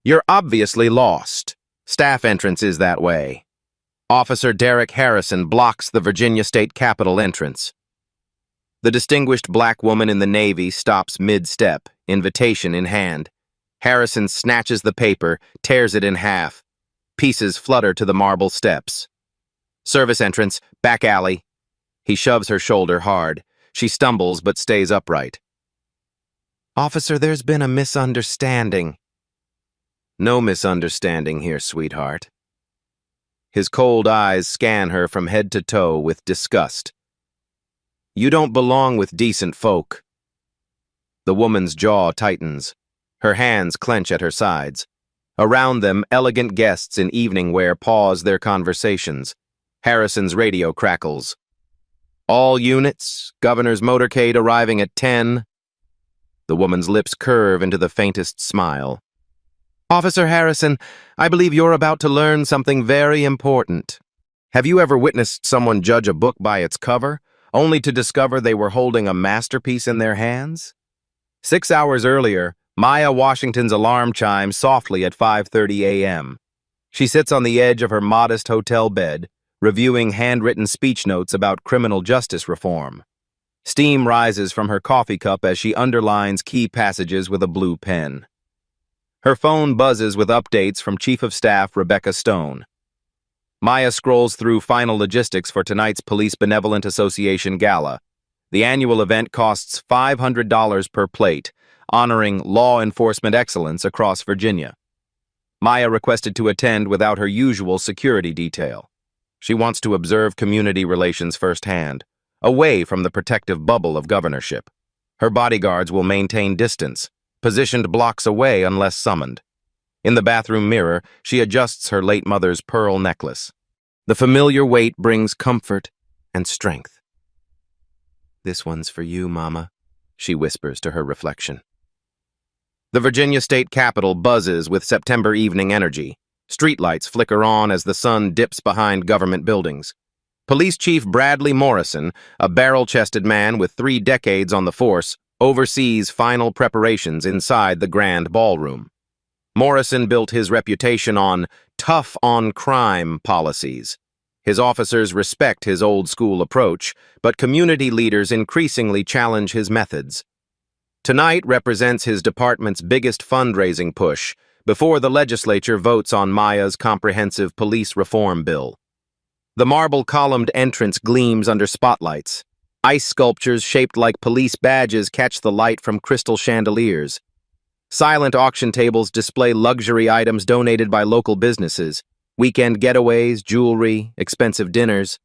You're obviously lost. Staff entrance is that way. Officer Derek Harrison blocks the Virginia State Capitol entrance. The distinguished black woman in the Navy stops mid-step, invitation in hand. Harrison snatches the paper, tears it in half. Pieces flutter to the marble steps. Service entrance, back alley. He shoves her shoulder hard. She stumbles but stays upright. Officer, there's been a misunderstanding. No misunderstanding here, sweetheart. His cold eyes scan her from head to toe with disgust. You don't belong with decent folk. The woman's jaw tightens. Her hands clench at her sides. Around them, elegant guests in evening wear pause their conversations. Harrison's radio crackles. All units, Governor's motorcade arriving at 10. The woman's lips curve into the faintest smile. Officer Harrison, I believe you're about to learn something very important. Have you ever witnessed someone judge a book by its cover, only to discover they were holding a masterpiece in their hands? 6 hours earlier, Maya Washington's alarm chimes softly at 5:30 a.m. She sits on the edge of her modest hotel bed, reviewing handwritten speech notes about criminal justice reform. Steam rises from her coffee cup as she underlines key passages with a blue pen. Her phone buzzes with updates from Chief of Staff Rebecca Stone. Maya scrolls through final logistics for tonight's Police Benevolent Association Gala. The annual event costs $500 per plate, honoring law enforcement excellence across Virginia. Maya requested to attend without her usual security detail. She wants to observe community relations firsthand, away from the protective bubble of governorship. Her bodyguards will maintain distance, positioned blocks away unless summoned. In the bathroom mirror, she adjusts her late mother's pearl necklace. The familiar weight brings comfort and strength. This one's for you, Mama, she whispers to her reflection. The Virginia State Capitol buzzes with September evening energy. Streetlights flicker on as the sun dips behind government buildings. Police Chief Bradley Morrison, a barrel-chested man with 3 decades on the force, oversees final preparations inside the grand ballroom. Morrison built his reputation on tough-on-crime policies. His officers respect his old-school approach, but community leaders increasingly challenge his methods. Tonight represents his department's biggest fundraising push before the legislature votes on Maya's comprehensive police reform bill. The marble-columned entrance gleams under spotlights. Ice sculptures shaped like police badges catch the light from crystal chandeliers. Silent auction tables display luxury items donated by local businesses, weekend getaways, jewelry, expensive dinners.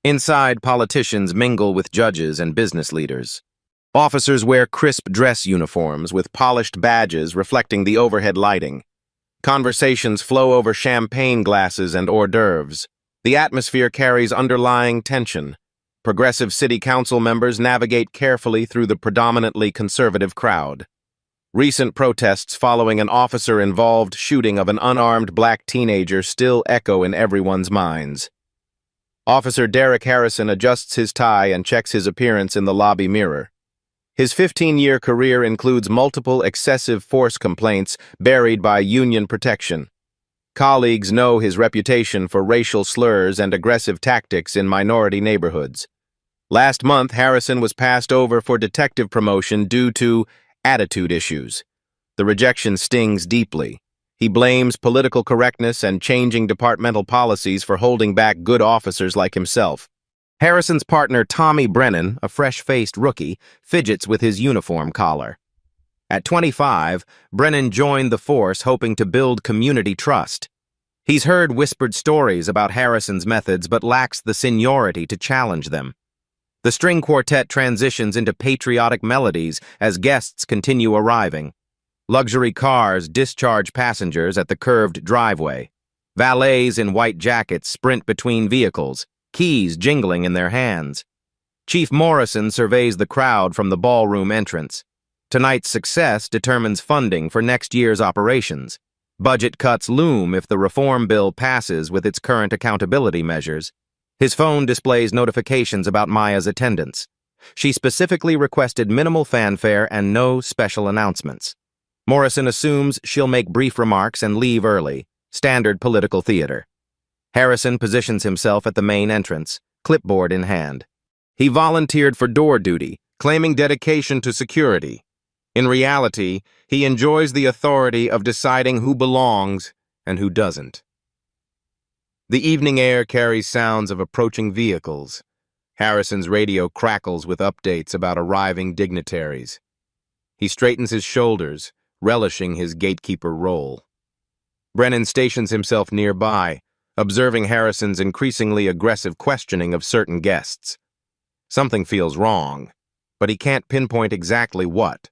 Inside, politicians mingle with judges and business leaders. Officers wear crisp dress uniforms with polished badges reflecting the overhead lighting. Conversations flow over champagne glasses and hors d'oeuvres. The atmosphere carries underlying tension. Progressive city council members navigate carefully through the predominantly conservative crowd. Recent protests following an officer-involved shooting of an unarmed black teenager still echo in everyone's minds. Officer Derek Harrison adjusts his tie and checks his appearance in the lobby mirror. His 15-year career includes multiple excessive force complaints buried by union protection. Colleagues know his reputation for racial slurs and aggressive tactics in minority neighborhoods. Last month, Harrison was passed over for detective promotion due to attitude issues. The rejection stings deeply. He blames political correctness and changing departmental policies for holding back good officers like himself. Harrison's partner Tommy Brennan, a fresh-faced rookie, fidgets with his uniform collar. At 25, Brennan joined the force hoping to build community trust. He's heard whispered stories about Harrison's methods but lacks the seniority to challenge them. The string quartet transitions into patriotic melodies as guests continue arriving. Luxury cars discharge passengers at the curved driveway. Valets in white jackets sprint between vehicles, keys jingling in their hands. Chief Morrison surveys the crowd from the ballroom entrance. Tonight's success determines funding for next year's operations. Budget cuts loom if the reform bill passes with its current accountability measures. His phone displays notifications about Maya's attendance. She specifically requested minimal fanfare and no special announcements. Morrison assumes she'll make brief remarks and leave early, standard political theater. Harrison positions himself at the main entrance, clipboard in hand. He volunteered for door duty, claiming dedication to security. In reality, he enjoys the authority of deciding who belongs and who doesn't. The evening air carries sounds of approaching vehicles. Harrison's radio crackles with updates about arriving dignitaries. He straightens his shoulders, relishing his gatekeeper role. Brennan stations himself nearby, observing Harrison's increasingly aggressive questioning of certain guests. Something feels wrong, but he can't pinpoint exactly what.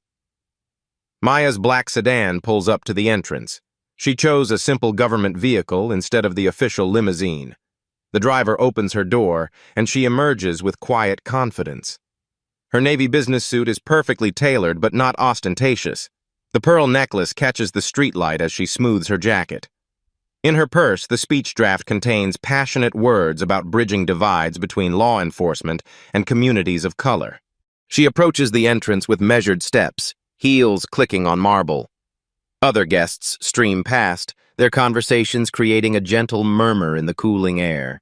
Maya's black sedan pulls up to the entrance. She chose a simple government vehicle instead of the official limousine. The driver opens her door, and she emerges with quiet confidence. Her navy business suit is perfectly tailored but not ostentatious. The pearl necklace catches the streetlight as she smooths her jacket. In her purse, the speech draft contains passionate words about bridging divides between law enforcement and communities of color. She approaches the entrance with measured steps, heels clicking on marble. Other guests stream past, their conversations creating a gentle murmur in the cooling air.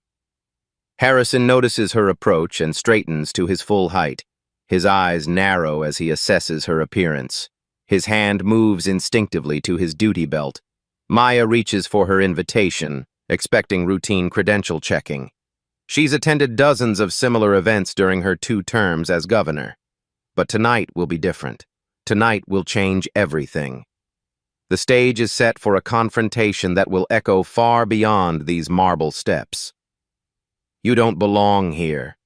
Harrison notices her approach and straightens to his full height. His eyes narrow as he assesses her appearance. His hand moves instinctively to his duty belt. Maya reaches for her invitation, expecting routine credential checking. She's attended dozens of similar events during her 2 terms as governor. But tonight will be different. Tonight will change everything. The stage is set for a confrontation that will echo far beyond these marble steps. "You don't belong here."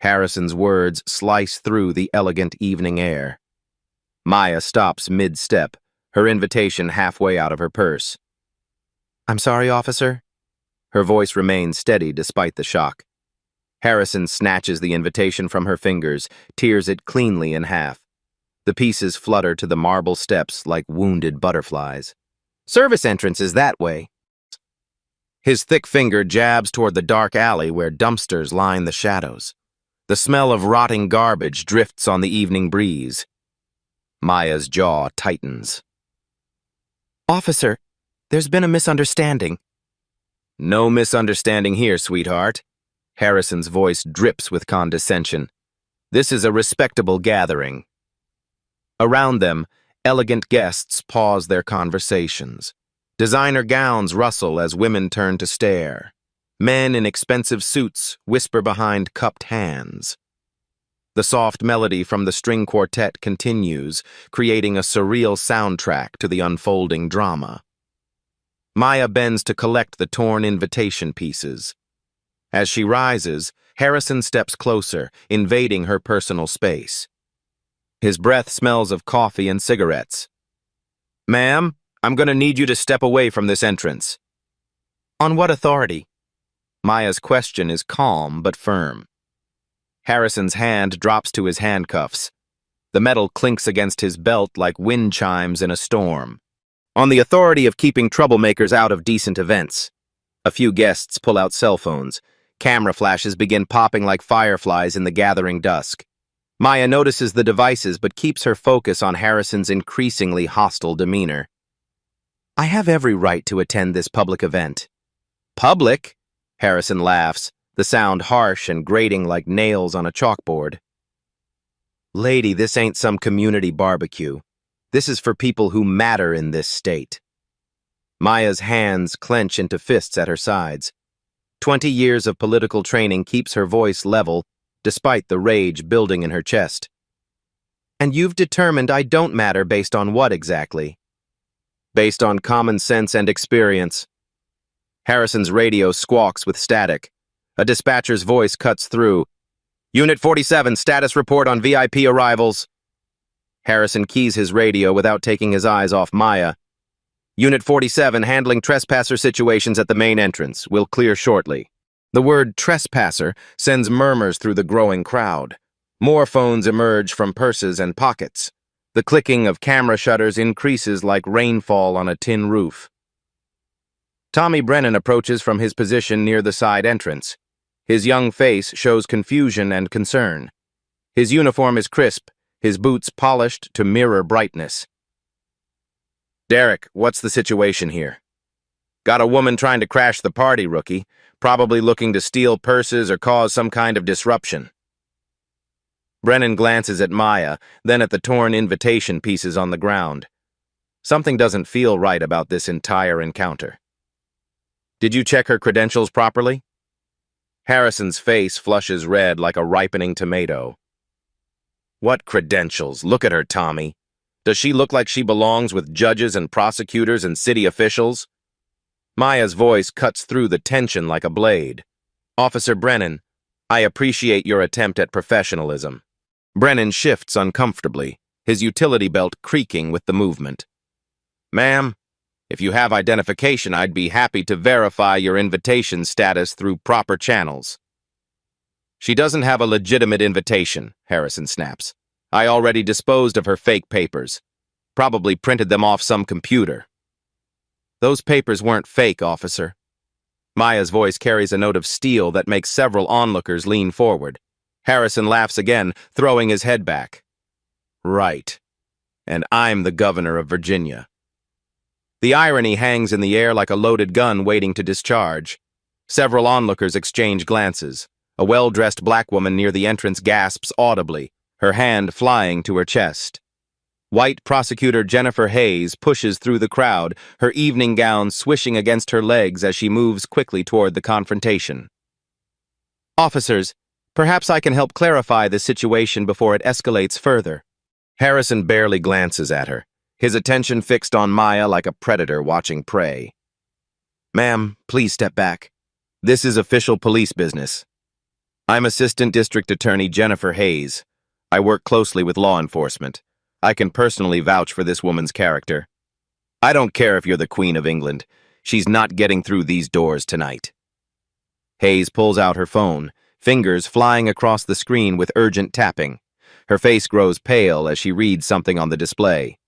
Harrison's words slice through the elegant evening air. Maya stops mid-step, her invitation halfway out of her purse. "I'm sorry, officer." Her voice remains steady despite the shock. Harrison snatches the invitation from her fingers, tears it cleanly in half. The pieces flutter to the marble steps like wounded butterflies. "Service entrance is that way." His thick finger jabs toward the dark alley where dumpsters line the shadows. The smell of rotting garbage drifts on the evening breeze. Maya's jaw tightens. "Officer, there's been a misunderstanding." "No misunderstanding here, sweetheart." Harrison's voice drips with condescension. "This is a respectable gathering." Around them, elegant guests pause their conversations. Designer gowns rustle as women turn to stare. Men in expensive suits whisper behind cupped hands. The soft melody from the string quartet continues, creating a surreal soundtrack to the unfolding drama. Maya bends to collect the torn invitation pieces. As she rises, Harrison steps closer, invading her personal space. His breath smells of coffee and cigarettes. "Ma'am, I'm going to need you to step away from this entrance." "On what authority?" Maya's question is calm but firm. Harrison's hand drops to his handcuffs. The metal clinks against his belt like wind chimes in a storm. "On the authority of keeping troublemakers out of decent events." A few guests pull out cell phones. Camera flashes begin popping like fireflies in the gathering dusk. Maya notices the devices but keeps her focus on Harrison's increasingly hostile demeanor. "I have every right to attend this public event." "Public?" Harrison laughs, the sound harsh and grating like nails on a chalkboard. "Lady, this ain't some community barbecue. This is for people who matter in this state." Maya's hands clench into fists at her sides. 20 years of political training keeps her voice level, despite the rage building in her chest. "And you've determined I don't matter based on what exactly?" "Based on common sense and experience." Harrison's radio squawks with static. A dispatcher's voice cuts through. "Unit 47, status report on VIP arrivals." Harrison keys his radio without taking his eyes off Maya. "Unit 47, handling trespasser situations at the main entrance. Will clear shortly." The word trespasser sends murmurs through the growing crowd. More phones emerge from purses and pockets. The clicking of camera shutters increases like rainfall on a tin roof. Tommy Brennan approaches from his position near the side entrance. His young face shows confusion and concern. His uniform is crisp, his boots polished to mirror brightness. Derek, what's the situation here? Got a woman trying to crash the party, rookie. Probably looking to steal purses or cause some kind of disruption. Brennan glances at Maya, then at the torn invitation pieces on the ground. Something doesn't feel right about this entire encounter. Did you check her credentials properly? Harrison's face flushes red like a ripening tomato. What credentials? Look at her, Tommy. Does she look like she belongs with judges and prosecutors and city officials? Maya's voice cuts through the tension like a blade. Officer Brennan, I appreciate your attempt at professionalism. Brennan shifts uncomfortably, his utility belt creaking with the movement. Ma'am, if you have identification, I'd be happy to verify your invitation status through proper channels. She doesn't have a legitimate invitation, Harrison snaps. I already disposed of her fake papers. Probably printed them off some computer. Those papers weren't fake, officer. Maya's voice carries a note of steel that makes several onlookers lean forward. Harrison laughs again, throwing his head back. Right. And I'm the governor of Virginia. The irony hangs in the air like a loaded gun waiting to discharge. Several onlookers exchange glances. A well-dressed black woman near the entrance gasps audibly, her hand flying to her chest. White prosecutor Jennifer Hayes pushes through the crowd, her evening gown swishing against her legs as she moves quickly toward the confrontation. Officers, perhaps I can help clarify the situation before it escalates further. Harrison barely glances at her, his attention fixed on Maya like a predator watching prey. Ma'am, please step back. This is official police business. I'm Assistant District Attorney Jennifer Hayes. I work closely with law enforcement. I can personally vouch for this woman's character. I don't care if you're the Queen of England. She's not getting through these doors tonight. Hayes pulls out her phone, fingers flying across the screen with urgent tapping. Her face grows pale as she reads something on the display.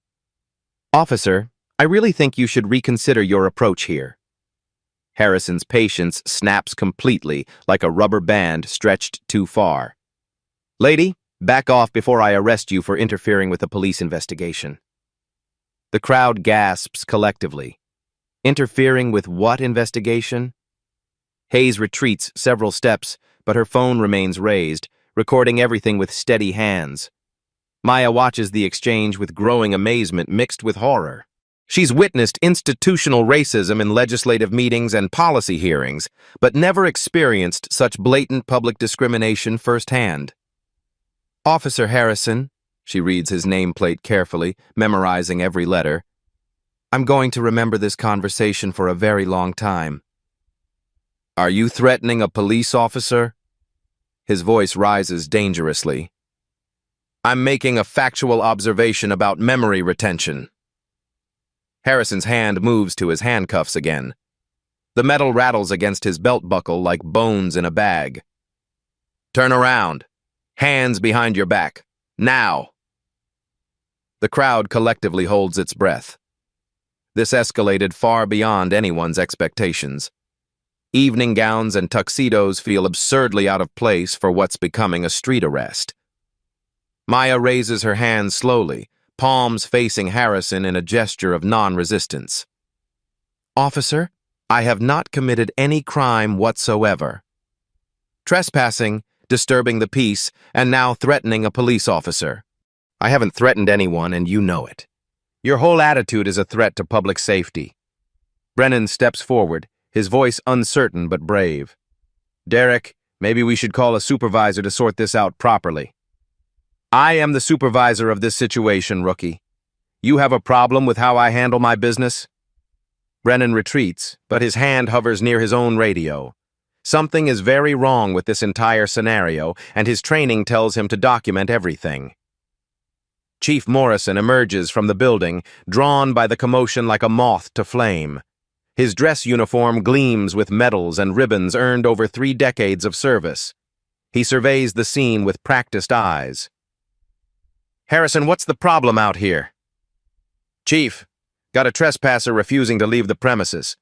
Officer, I really think you should reconsider your approach here. Harrison's patience snaps completely like a rubber band stretched too far. Lady, back off before I arrest you for interfering with a police investigation. The crowd gasps collectively. Interfering with what investigation? Hayes retreats several steps, but her phone remains raised, recording everything with steady hands. Maya watches the exchange with growing amazement mixed with horror. She's witnessed institutional racism in legislative meetings and policy hearings, but never experienced such blatant public discrimination firsthand. Officer Harrison, she reads his nameplate carefully, memorizing every letter. I'm going to remember this conversation for a very long time. Are you threatening a police officer? His voice rises dangerously. I'm making a factual observation about memory retention. Harrison's hand moves to his handcuffs again. The metal rattles against his belt buckle like bones in a bag. Turn around. Hands behind your back. Now! The crowd collectively holds its breath. This escalated far beyond anyone's expectations. Evening gowns and tuxedos feel absurdly out of place for what's becoming a street arrest. Maya raises her hands slowly, palms facing Harrison in a gesture of non-resistance. Officer, I have not committed any crime whatsoever. Trespassing, disturbing the peace, and now threatening a police officer. I haven't threatened anyone, and you know it. Your whole attitude is a threat to public safety. Brennan steps forward, his voice uncertain but brave. Derek, maybe we should call a supervisor to sort this out properly. I am the supervisor of this situation, rookie. You have a problem with how I handle my business? Brennan retreats, but his hand hovers near his own radio. Something is very wrong with this entire scenario, and his training tells him to document everything. Chief Morrison emerges from the building, drawn by the commotion like a moth to flame. His dress uniform gleams with medals and ribbons earned over 3 decades of service. He surveys the scene with practiced eyes. Harrison, what's the problem out here? Chief, got a trespasser refusing to leave the premises,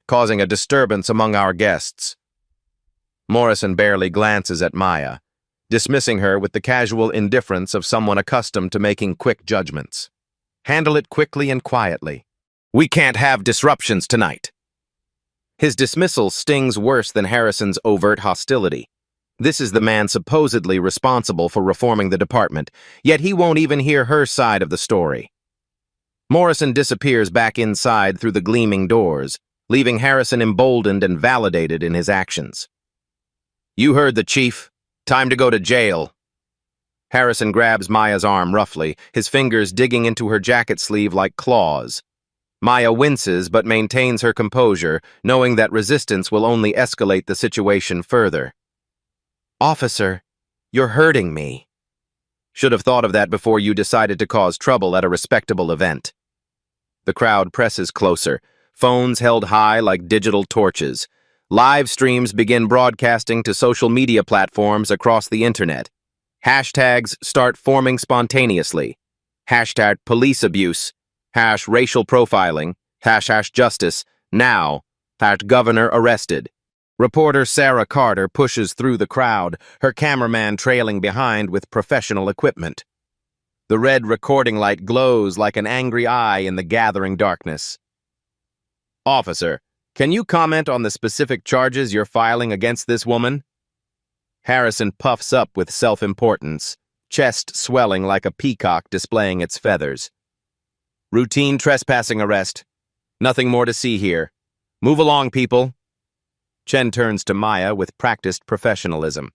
causing a disturbance among our guests. Morrison barely glances at Maya, dismissing her with the casual indifference of someone accustomed to making quick judgments. Handle it quickly and quietly. We can't have disruptions tonight. His dismissal stings worse than Harrison's overt hostility. This is the man supposedly responsible for reforming the department, yet he won't even hear her side of the story. Morrison disappears back inside through the gleaming doors, leaving Harrison emboldened and validated in his actions. You heard the chief. Time to go to jail. Harrison grabs Maya's arm roughly, his fingers digging into her jacket sleeve like claws. Maya winces but maintains her composure, knowing that resistance will only escalate the situation further. Officer, you're hurting me. Should have thought of that before you decided to cause trouble at a respectable event. The crowd presses closer, phones held high like digital torches. Live streams begin broadcasting to social media platforms across the internet. Hashtags start forming spontaneously. Hashtag police abuse. Hash racial profiling. Hash justice. Now. Hash governor arrested. Reporter Sarah Carter pushes through the crowd, her cameraman trailing behind with professional equipment. The red recording light glows like an angry eye in the gathering darkness. Officer, can you comment on the specific charges you're filing against this woman? Harrison puffs up with self-importance, chest swelling like a peacock displaying its feathers. Routine trespassing arrest. Nothing more to see here. Move along, people. Chen turns to Maya with practiced professionalism.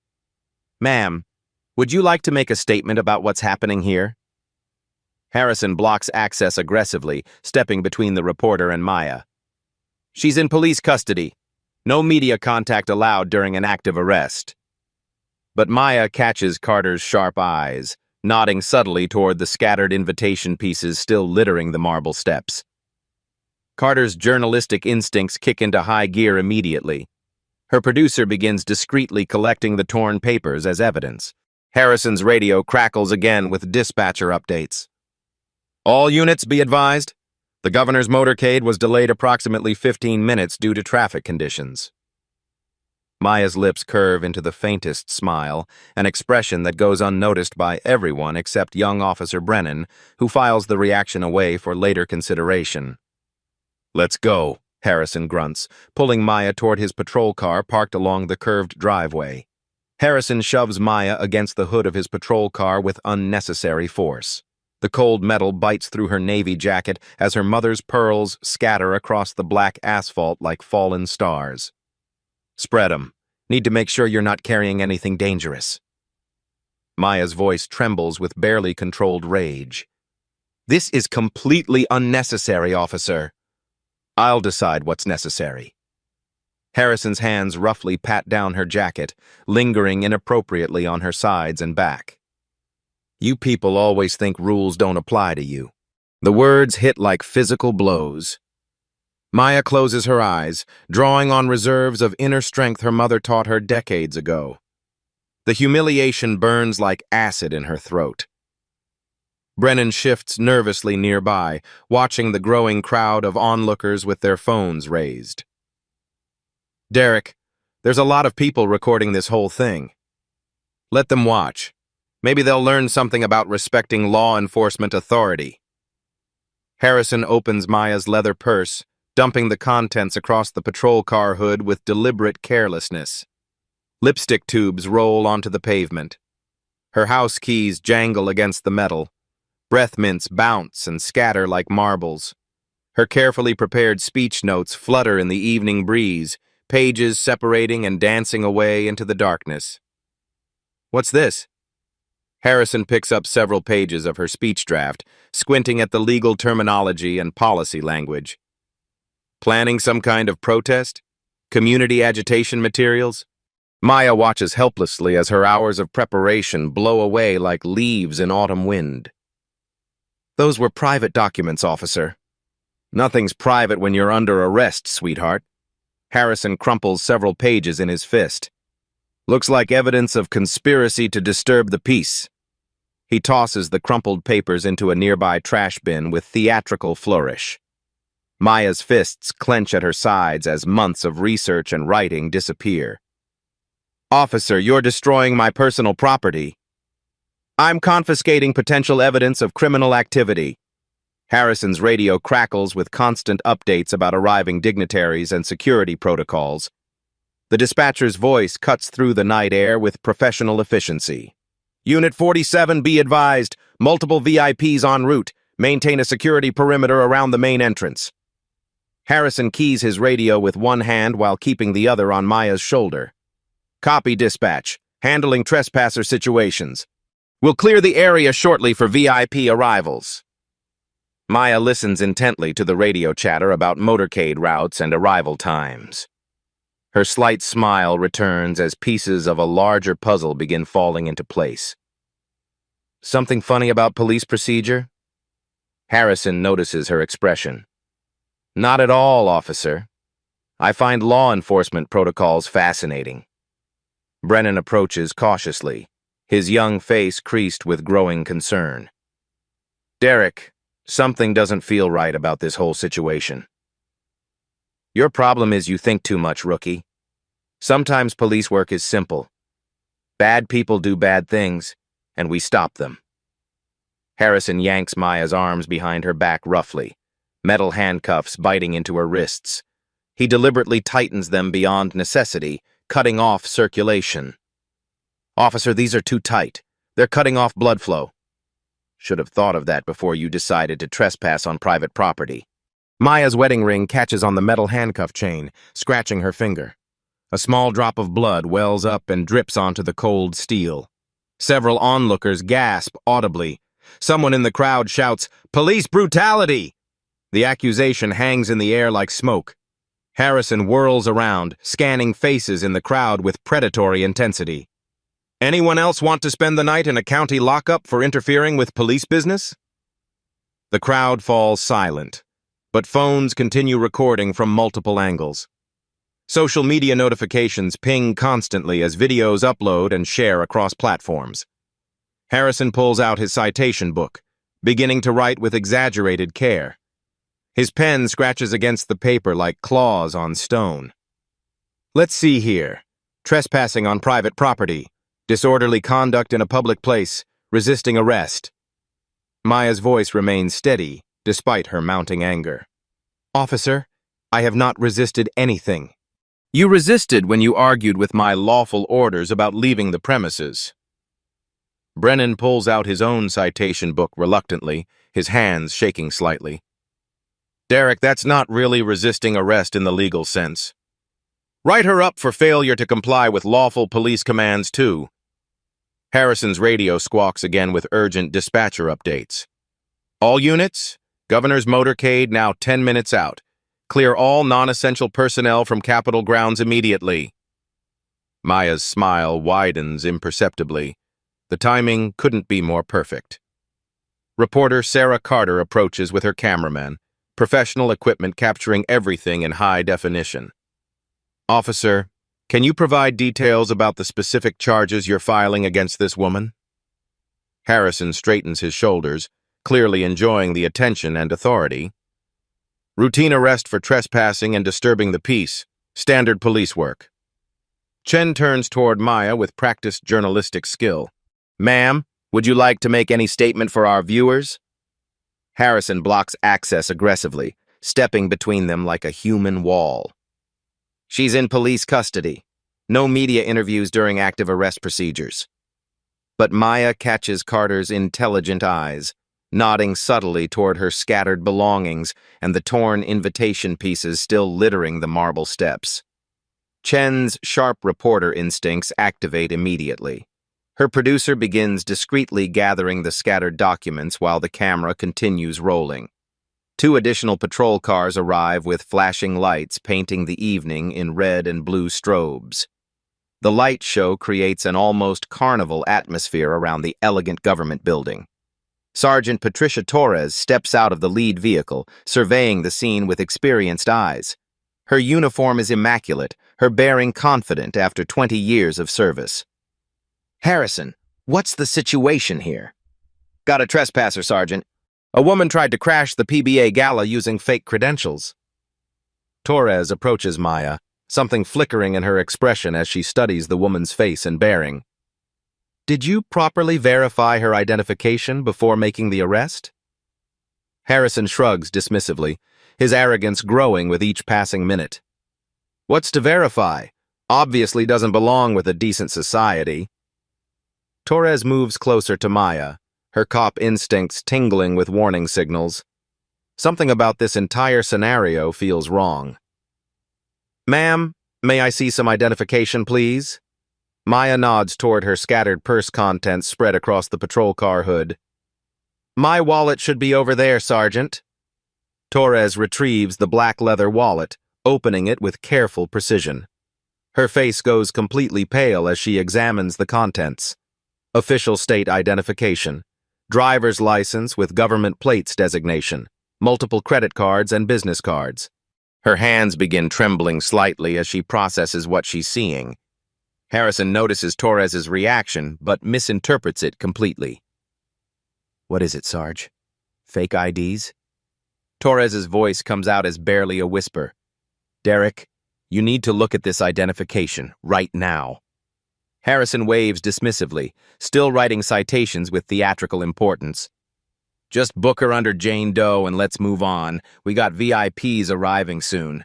Ma'am, would you like to make a statement about what's happening here? Harrison blocks access aggressively, stepping between the reporter and Maya. She's in police custody. No media contact allowed during an active arrest. But Maya catches Carter's sharp eyes, nodding subtly toward the scattered invitation pieces still littering the marble steps. Carter's journalistic instincts kick into high gear immediately. Her producer begins discreetly collecting the torn papers as evidence. Harrison's radio crackles again with dispatcher updates. All units be advised. The governor's motorcade was delayed approximately 15 minutes due to traffic conditions. Maya's lips curve into the faintest smile, an expression that goes unnoticed by everyone except young Officer Brennan, who files the reaction away for later consideration. Let's go, Harrison grunts, pulling Maya toward his patrol car parked along the curved driveway. Harrison shoves Maya against the hood of his patrol car with unnecessary force. The cold metal bites through her navy jacket as her mother's pearls scatter across the black asphalt like fallen stars. Spread 'em. Need to make sure you're not carrying anything dangerous. Maya's voice trembles with barely controlled rage. This is completely unnecessary, officer. I'll decide what's necessary. Harrison's hands roughly pat down her jacket, lingering inappropriately on her sides and back. You people always think rules don't apply to you. The words hit like physical blows. Maya closes her eyes, drawing on reserves of inner strength her mother taught her decades ago. The humiliation burns like acid in her throat. Brennan shifts nervously nearby, watching the growing crowd of onlookers with their phones raised. Derek, there's a lot of people recording this whole thing. Let them watch. Maybe they'll learn something about respecting law enforcement authority. Harrison opens Maya's leather purse, dumping the contents across the patrol car hood with deliberate carelessness. Lipstick tubes roll onto the pavement. Her house keys jangle against the metal. Breath mints bounce and scatter like marbles. Her carefully prepared speech notes flutter in the evening breeze, pages separating and dancing away into the darkness. What's this? Harrison picks up several pages of her speech draft, squinting at the legal terminology and policy language. Planning some kind of protest? Community agitation materials? Maya watches helplessly as her hours of preparation blow away like leaves in autumn wind. Those were private documents, officer. Nothing's private when you're under arrest, sweetheart. Harrison crumples several pages in his fist. Looks like evidence of conspiracy to disturb the peace. He tosses the crumpled papers into a nearby trash bin with theatrical flourish. Maya's fists clench at her sides as months of research and writing disappear. Officer, you're destroying my personal property. I'm confiscating potential evidence of criminal activity. Harrison's radio crackles with constant updates about arriving dignitaries and security protocols. The dispatcher's voice cuts through the night air with professional efficiency. Unit 47, be advised. Multiple VIPs en route. Maintain a security perimeter around the main entrance. Harrison keys his radio with one hand while keeping the other on Maya's shoulder. Copy, dispatch. Handling trespasser situations. We'll clear the area shortly for VIP arrivals. Maya listens intently to the radio chatter about motorcade routes and arrival times. Her slight smile returns as pieces of a larger puzzle begin falling into place. Something funny about police procedure? Harrison notices her expression. Not at all, officer. I find law enforcement protocols fascinating. Brennan approaches cautiously, his young face creased with growing concern. Derek, something doesn't feel right about this whole situation. Your problem is you think too much, rookie. Sometimes police work is simple. Bad people do bad things, and we stop them. Harrison yanks Maya's arms behind her back roughly, metal handcuffs biting into her wrists. He deliberately tightens them beyond necessity, cutting off circulation. Officer, these are too tight. They're cutting off blood flow. Should have thought of that before you decided to trespass on private property. Maya's wedding ring catches on the metal handcuff chain, scratching her finger. A small drop of blood wells up and drips onto the cold steel. Several onlookers gasp audibly. Someone in the crowd shouts, "Police brutality!" The accusation hangs in the air like smoke. Harrison whirls around, scanning faces in the crowd with predatory intensity. Anyone else want to spend the night in a county lockup for interfering with police business? The crowd falls silent, but phones continue recording from multiple angles. Social media notifications ping constantly as videos upload and share across platforms. Harrison pulls out his citation book, beginning to write with exaggerated care. His pen scratches against the paper like claws on stone. Let's see here. Trespassing on private property. Disorderly conduct in a public place. Resisting arrest. Maya's voice remains steady, despite her mounting anger. Officer, I have not resisted anything. You resisted when you argued with my lawful orders about leaving the premises. Brennan pulls out his own citation book reluctantly, his hands shaking slightly. Derek, that's not really resisting arrest in the legal sense. Write her up for failure to comply with lawful police commands, too. Harrison's radio squawks again with urgent dispatcher updates. All units, Governor's motorcade now 10 minutes out. Clear all non-essential personnel from Capitol grounds immediately. Maya's smile widens imperceptibly. The timing couldn't be more perfect. Reporter Sarah Carter approaches with her cameraman, professional equipment capturing everything in high definition. Officer, can you provide details about the specific charges you're filing against this woman? Harrison straightens his shoulders, clearly enjoying the attention and authority. Routine arrest for trespassing and disturbing the peace. Standard police work. Chen turns toward Maya with practiced journalistic skill. Ma'am, would you like to make any statement for our viewers? Harrison blocks access aggressively, stepping between them like a human wall. She's in police custody. No media interviews during active arrest procedures. But Maya catches Carter's intelligent eyes, nodding subtly toward her scattered belongings and the torn invitation pieces still littering the marble steps. Chen's sharp reporter instincts activate immediately. Her producer begins discreetly gathering the scattered documents while the camera continues rolling. 2 additional patrol cars arrive with flashing lights painting the evening in red and blue strobes. The light show creates an almost carnival atmosphere around the elegant government building. Sergeant Patricia Torres steps out of the lead vehicle, surveying the scene with experienced eyes. Her uniform is immaculate, her bearing confident after 20 years of service. Harrison, what's the situation here? Got a trespasser, Sergeant. A woman tried to crash the PBA gala using fake credentials. Torres approaches Maya, something flickering in her expression as she studies the woman's face and bearing. Did you properly verify her identification before making the arrest? Harrison shrugs dismissively, his arrogance growing with each passing minute. What's to verify? Obviously doesn't belong with a decent society. Torres moves closer to Maya, her cop instincts tingling with warning signals. Something about this entire scenario feels wrong. Ma'am, may I see some identification, please? Maya nods toward her scattered purse contents spread across the patrol car hood. My wallet should be over there, Sergeant. Torres retrieves the black leather wallet, opening it with careful precision. Her face goes completely pale as she examines the contents. Official state identification, driver's license with government plates designation, multiple credit cards and business cards. Her hands begin trembling slightly as she processes what she's seeing. Harrison notices Torres's reaction, but misinterprets it completely. What is it, Sarge? Fake IDs? Torres's voice comes out as barely a whisper. Derek, you need to look at this identification right now. Harrison waves dismissively, still writing citations with theatrical importance. Just book her under Jane Doe and let's move on. We got VIPs arriving soon.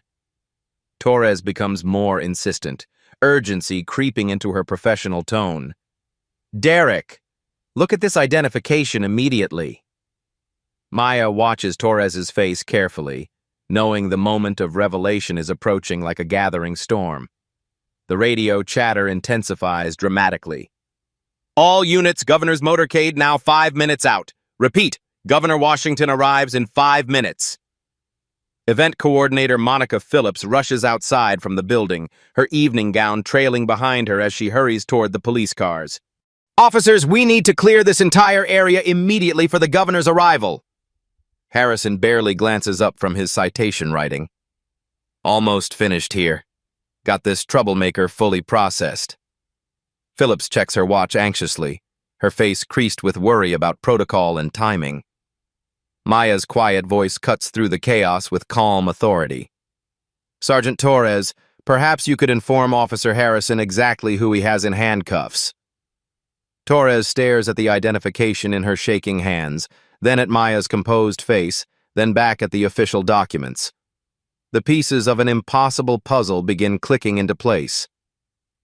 Torres becomes more insistent, urgency creeping into her professional tone. Derek, look at this identification immediately. Maya watches Torres's face carefully, knowing the moment of revelation is approaching like a gathering storm. The radio chatter intensifies dramatically. All units, Governor's motorcade now 5 minutes out. Repeat, Governor Washington arrives in 5 minutes. Event coordinator Monica Phillips rushes outside from the building, her evening gown trailing behind her as she hurries toward the police cars. Officers, we need to clear this entire area immediately for the governor's arrival. Harrison barely glances up from his citation writing. Almost finished here. Got this troublemaker fully processed. Phillips checks her watch anxiously, her face creased with worry about protocol and timing. Maya's quiet voice cuts through the chaos with calm authority. Sergeant Torres, perhaps you could inform Officer Harrison exactly who he has in handcuffs. Torres stares at the identification in her shaking hands, then at Maya's composed face, then back at the official documents. The pieces of an impossible puzzle begin clicking into place.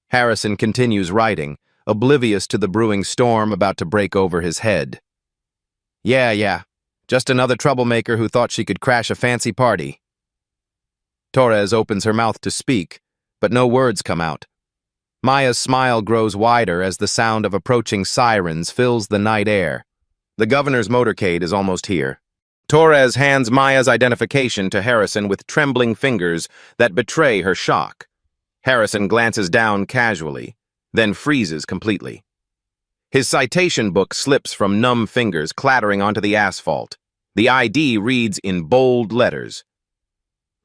Harrison continues writing, oblivious to the brewing storm about to break over his head. Yeah, just another troublemaker who thought she could crash a fancy party. Torres opens her mouth to speak, but no words come out. Maya's smile grows wider as the sound of approaching sirens fills the night air. The governor's motorcade is almost here. Torres hands Maya's identification to Harrison with trembling fingers that betray her shock. Harrison glances down casually, then freezes completely. His citation book slips from numb fingers, clattering onto the asphalt. The ID reads in bold letters.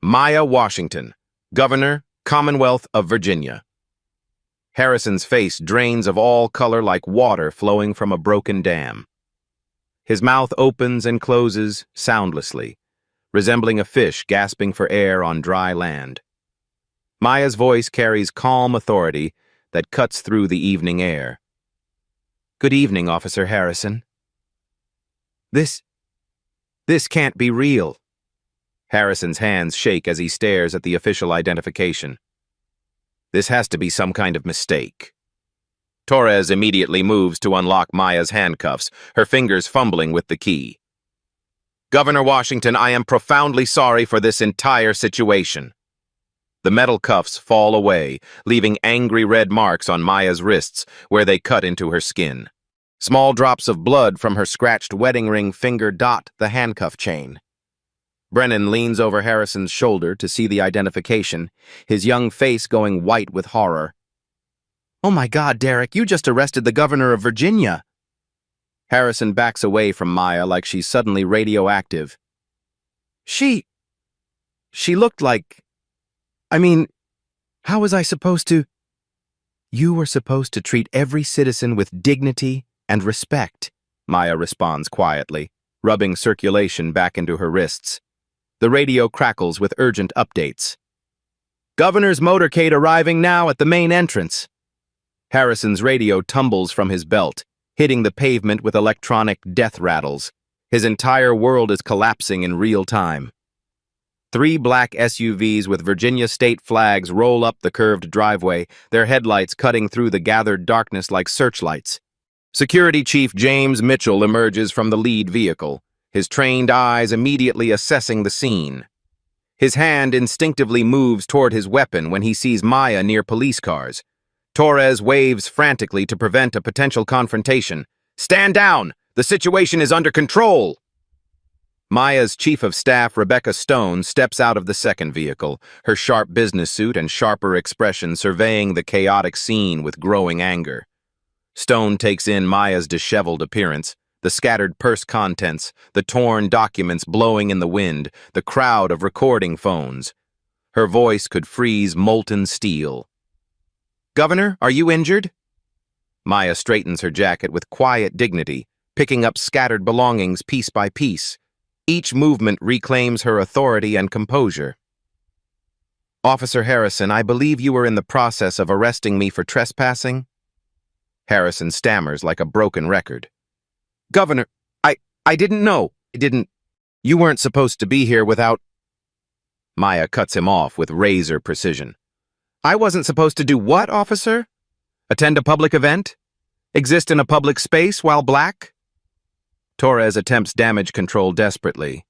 Maya Washington, Governor, Commonwealth of Virginia. Harrison's face drains of all color like water flowing from a broken dam. His mouth opens and closes soundlessly, resembling a fish gasping for air on dry land. Maya's voice carries calm authority that cuts through the evening air. Good evening, Officer Harrison. This can't be real. Harrison's hands shake as he stares at the official identification. This has to be some kind of mistake. Torres immediately moves to unlock Maya's handcuffs, her fingers fumbling with the key. Governor Washington, I am profoundly sorry for this entire situation. The metal cuffs fall away, leaving angry red marks on Maya's wrists where they cut into her skin. Small drops of blood from her scratched wedding ring finger dot the handcuff chain. Brennan leans over Harrison's shoulder to see the identification, his young face going white with horror. Oh my God, Derek, you just arrested the governor of Virginia. Harrison backs away from Maya like she's suddenly radioactive. She looked like... how was I supposed to... You were supposed to treat every citizen with dignity and respect, Maya responds quietly, rubbing circulation back into her wrists. The radio crackles with urgent updates. Governor's motorcade arriving now at the main entrance. Harrison's radio tumbles from his belt, hitting the pavement with electronic death rattles. His entire world is collapsing in real time. 3 black SUVs with Virginia state flags roll up the curved driveway, their headlights cutting through the gathered darkness like searchlights. Security Chief James Mitchell emerges from the lead vehicle, his trained eyes immediately assessing the scene. His hand instinctively moves toward his weapon when he sees Maya near police cars. Torres waves frantically to prevent a potential confrontation. "Stand down! The situation is under control!" Maya's chief of staff, Rebecca Stone, steps out of the second vehicle, her sharp business suit and sharper expression surveying the chaotic scene with growing anger. Stone takes in Maya's disheveled appearance, the scattered purse contents, the torn documents blowing in the wind, the crowd of recording phones. Her voice could freeze molten steel. "Governor, are you injured?" Maya straightens her jacket with quiet dignity, picking up scattered belongings piece by piece. Each movement reclaims her authority and composure. "Officer Harrison, I believe you were in the process of arresting me for trespassing?" Harrison stammers like a broken record. "Governor, I didn't know. You weren't supposed to be here without—" Maya cuts him off with razor precision. "I wasn't supposed to do what, officer? Attend a public event? Exist in a public space while black?" Torres attempts damage control desperately.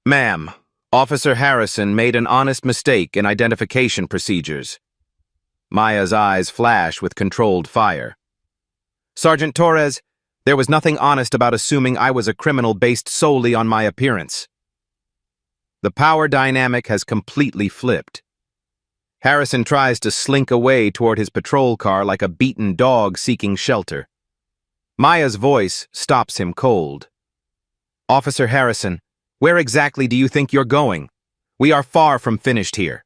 "Ma'am, Officer Harrison made an honest mistake in identification procedures." Maya's eyes flash with controlled fire. "Sergeant Torres, there was nothing honest about assuming I was a criminal based solely on my appearance." The power dynamic has completely flipped. Harrison tries to slink away toward his patrol car like a beaten dog seeking shelter. Maya's voice stops him cold. "Officer Harrison, where exactly do you think you're going? We are far from finished here."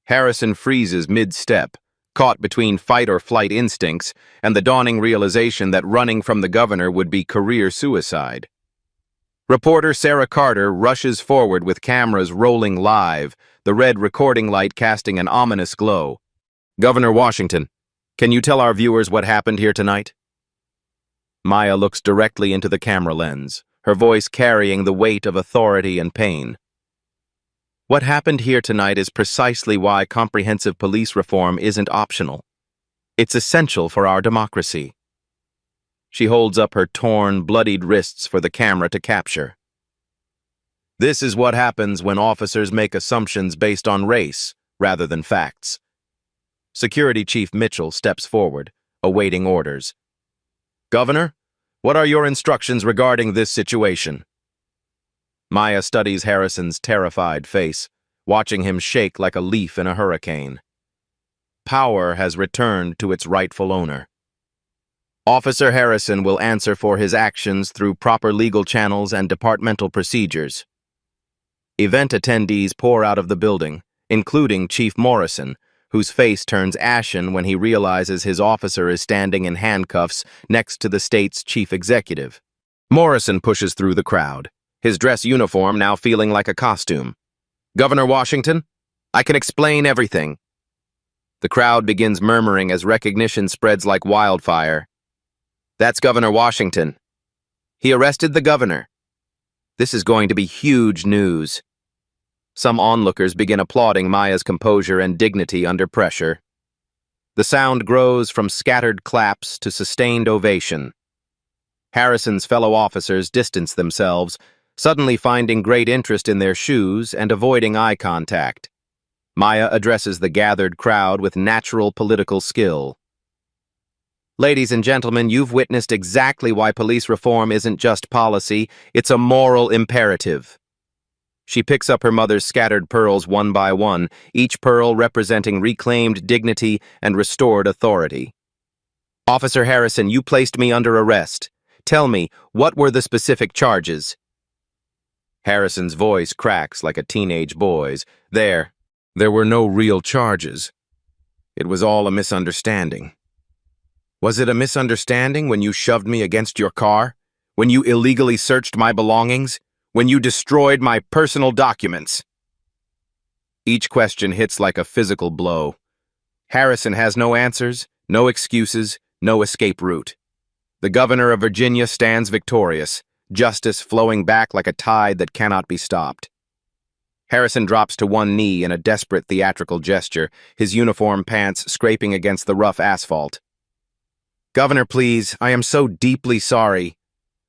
Harrison freezes mid-step, caught between fight-or-flight instincts and the dawning realization that running from the governor would be career suicide. Reporter Sarah Carter rushes forward with cameras rolling live, the red recording light casting an ominous glow. "Governor Washington, can you tell our viewers what happened here tonight?" Maya looks directly into the camera lens, her voice carrying the weight of authority and pain. "What happened here tonight is precisely why comprehensive police reform isn't optional. It's essential for our democracy." She holds up her torn, bloodied wrists for the camera to capture. "This is what happens when officers make assumptions based on race rather than facts." Security Chief Mitchell steps forward, awaiting orders. "Governor, what are your instructions regarding this situation?" Maya studies Harrison's terrified face, watching him shake like a leaf in a hurricane. Power has returned to its rightful owner. Officer Harrison will answer for his actions through proper legal channels and departmental procedures. Event attendees pour out of the building, including Chief Morrison, whose face turns ashen when he realizes his officer is standing in handcuffs next to the state's chief executive. Morrison pushes through the crowd, his dress uniform now feeling like a costume. "Governor Washington, I can explain everything." The crowd begins murmuring as recognition spreads like wildfire. "That's Governor Washington. He arrested the governor. This is going to be huge news." Some onlookers begin applauding Maya's composure and dignity under pressure. The sound grows from scattered claps to sustained ovation. Harrison's fellow officers distance themselves, suddenly finding great interest in their shoes and avoiding eye contact. Maya addresses the gathered crowd with natural political skill. "Ladies and gentlemen, you've witnessed exactly why police reform isn't just policy, it's a moral imperative." She picks up her mother's scattered pearls one by one, each pearl representing reclaimed dignity and restored authority. "Officer Harrison, you placed me under arrest. Tell me, what were the specific charges?" Harrison's voice cracks like a teenage boy's. There were no real charges. It was all a misunderstanding." "Was it a misunderstanding when you shoved me against your car? When you illegally searched my belongings? When you destroyed my personal documents?" Each question hits like a physical blow. Harrison has no answers, no excuses, no escape route. The governor of Virginia stands victorious, justice flowing back like a tide that cannot be stopped. Harrison drops to one knee in a desperate theatrical gesture, his uniform pants scraping against the rough asphalt. "Governor, please, I am so deeply sorry.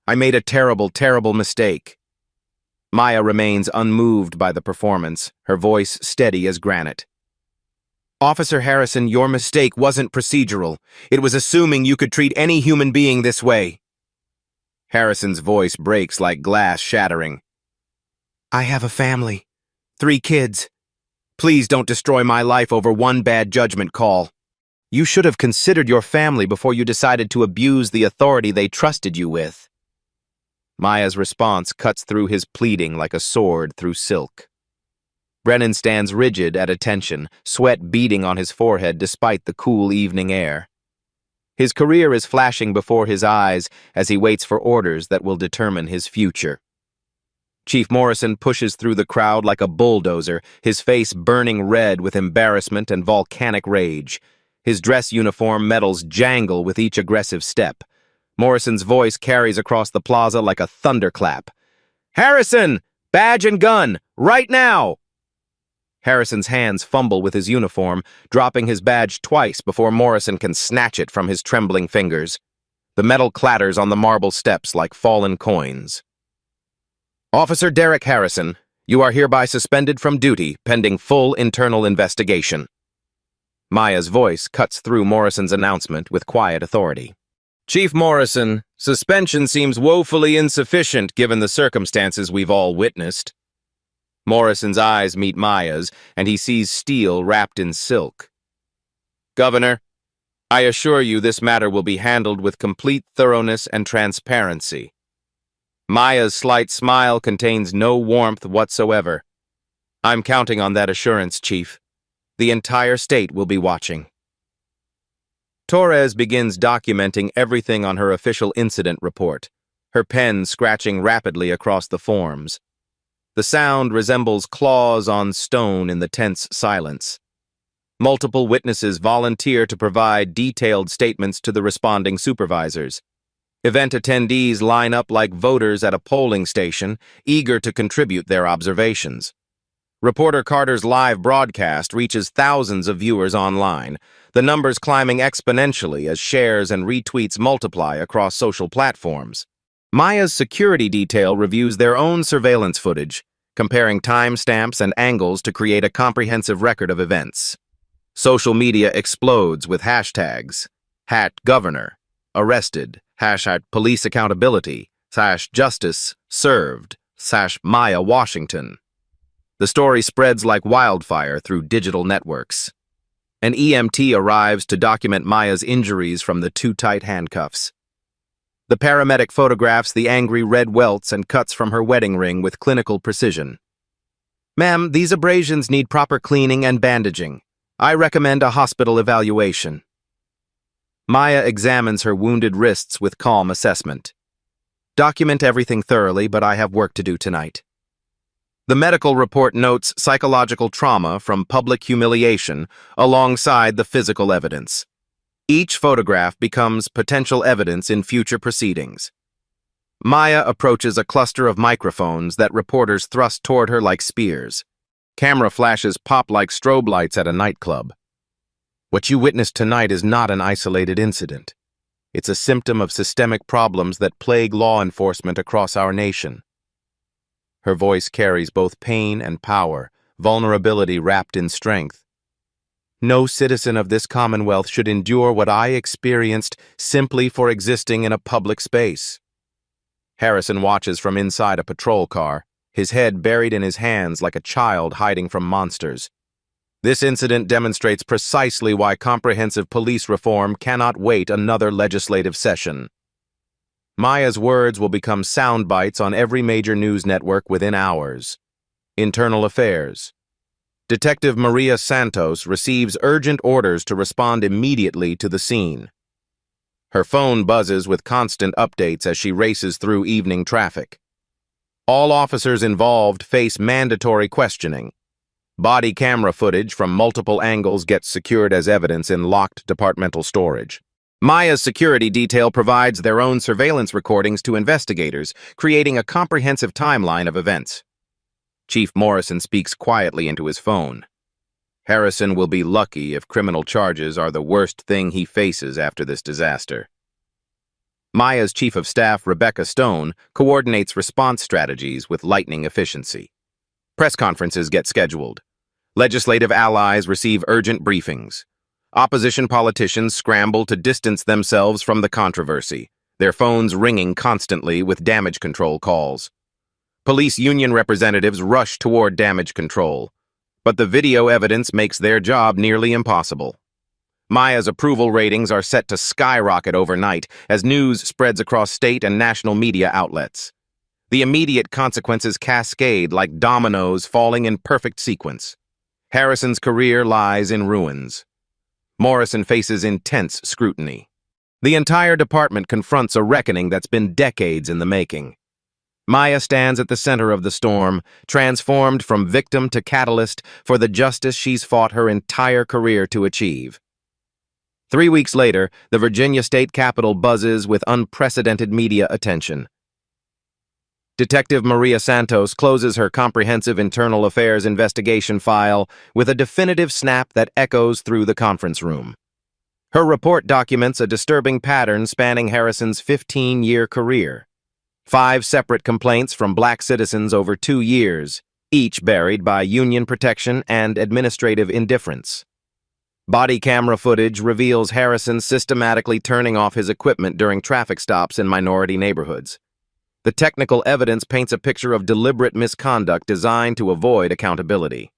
I made a terrible, terrible mistake." Maya remains unmoved by the performance, her voice steady as granite. "Officer Harrison, your mistake wasn't procedural. It was assuming you could treat any human being this way." Harrison's voice breaks like glass shattering. "I have a family. 3 kids. Please don't destroy my life over one bad judgment call. You should have considered your family before you decided to abuse the authority they trusted you with." Maya's response cuts through his pleading like a sword through silk. Brennan stands rigid at attention, sweat beading on his forehead despite the cool evening air. His career is flashing before his eyes as he waits for orders that will determine his future. Chief Morrison pushes through the crowd like a bulldozer, his face burning red with embarrassment and volcanic rage. His dress uniform medals jangle with each aggressive step. Morrison's voice carries across the plaza like a thunderclap. "Harrison! Badge and gun! Right now!" Harrison's hands fumble with his uniform, dropping his badge twice before Morrison can snatch it from his trembling fingers. The metal clatters on the marble steps like fallen coins. "Officer Derek Harrison, you are hereby suspended from duty pending full internal investigation." Maya's voice cuts through Morrison's announcement with quiet authority. "Chief Morrison, suspension seems woefully insufficient given the circumstances we've all witnessed." Morrison's eyes meet Maya's, and he sees steel wrapped in silk. "Governor, I assure you this matter will be handled with complete thoroughness and transparency." Maya's slight smile contains no warmth whatsoever. "I'm counting on that assurance, Chief. The entire state will be watching." Torres begins documenting everything on her official incident report, her pen scratching rapidly across the forms. The sound resembles claws on stone in the tense silence. Multiple witnesses volunteer to provide detailed statements to the responding supervisors. Event attendees line up like voters at a polling station, eager to contribute their observations. Reporter Carter's live broadcast reaches thousands of viewers online, the numbers climbing exponentially as shares and retweets multiply across social platforms. Maya's security detail reviews their own surveillance footage, comparing timestamps and angles to create a comprehensive record of events. Social media explodes with hashtags: #Governor, arrested, #police accountability, #justice served, #Maya Washington. The story spreads like wildfire through digital networks. An EMT arrives to document Maya's injuries from the too tight handcuffs. The paramedic photographs the angry red welts and cuts from her wedding ring with clinical precision. "Ma'am, these abrasions need proper cleaning and bandaging. I recommend a hospital evaluation." Maya examines her wounded wrists with calm assessment. "Document everything thoroughly, but I have work to do tonight." The medical report notes psychological trauma from public humiliation alongside the physical evidence. Each photograph becomes potential evidence in future proceedings. Maya approaches a cluster of microphones that reporters thrust toward her like spears. Camera flashes pop like strobe lights at a nightclub. "What you witnessed tonight is not an isolated incident. It's a symptom of systemic problems that plague law enforcement across our nation." Her voice carries both pain and power, vulnerability wrapped in strength. "No citizen of this Commonwealth should endure what I experienced simply for existing in a public space." Harrison watches from inside a patrol car, his head buried in his hands like a child hiding from monsters. This incident demonstrates precisely why comprehensive police reform cannot wait another legislative session. Maya's words will become sound bites on every major news network within hours. Internal Affairs. Detective Maria Santos receives urgent orders to respond immediately to the scene. Her phone buzzes with constant updates as she races through evening traffic. All officers involved face mandatory questioning. Body camera footage from multiple angles gets secured as evidence in locked departmental storage. Maya's security detail provides their own surveillance recordings to investigators, creating a comprehensive timeline of events. Chief Morrison speaks quietly into his phone. Harrison will be lucky if criminal charges are the worst thing he faces after this disaster. Maya's Chief of Staff, Rebecca Stone, coordinates response strategies with lightning efficiency. Press conferences get scheduled. Legislative allies receive urgent briefings. Opposition politicians scramble to distance themselves from the controversy, their phones ringing constantly with damage control calls. Police union representatives rush toward damage control, but the video evidence makes their job nearly impossible. Maya's approval ratings are set to skyrocket overnight as news spreads across state and national media outlets. The immediate consequences cascade like dominoes falling in perfect sequence. Harrison's career lies in ruins. Morrison faces intense scrutiny. The entire department confronts a reckoning that's been decades in the making. Maya stands at the center of the storm, transformed from victim to catalyst for the justice she's fought her entire career to achieve. 3 weeks later, the Virginia state capitol buzzes with unprecedented media attention. Detective Maria Santos closes her comprehensive internal affairs investigation file with a definitive snap that echoes through the conference room. Her report documents a disturbing pattern spanning Harrison's 15-year career. 5 separate complaints from black citizens over 2 years, each buried by union protection and administrative indifference. Body camera footage reveals Harrison systematically turning off his equipment during traffic stops in minority neighborhoods. The technical evidence paints a picture of deliberate misconduct designed to avoid accountability.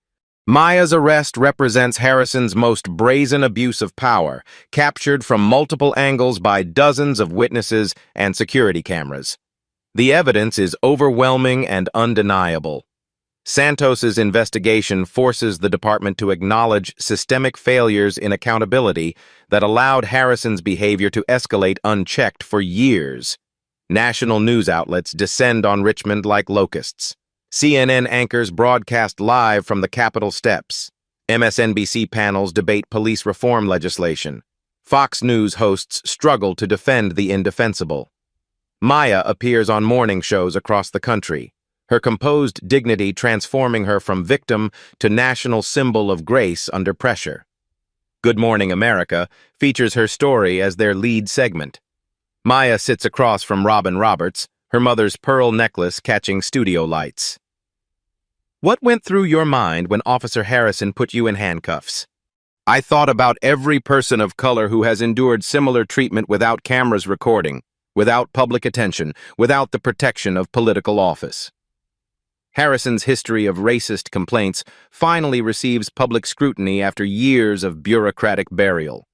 Maya's arrest represents Harrison's most brazen abuse of power, captured from multiple angles by dozens of witnesses and security cameras. The evidence is overwhelming and undeniable. Santos's investigation forces the department to acknowledge systemic failures in accountability that allowed Harrison's behavior to escalate unchecked for years. National news outlets descend on Richmond like locusts. CNN anchors broadcast live from the Capitol steps. MSNBC panels debate police reform legislation. Fox News hosts struggle to defend the indefensible. Maya appears on morning shows across the country, her composed dignity transforming her from victim to national symbol of grace under pressure. Good Morning America features her story as their lead segment. Maya sits across from Robin Roberts, her mother's pearl necklace catching studio lights. What went through your mind when Officer Harrison put you in handcuffs? I thought about every person of color who has endured similar treatment without cameras recording, without public attention, without the protection of political office. Harrison's history of racist complaints finally receives public scrutiny after years of bureaucratic burial.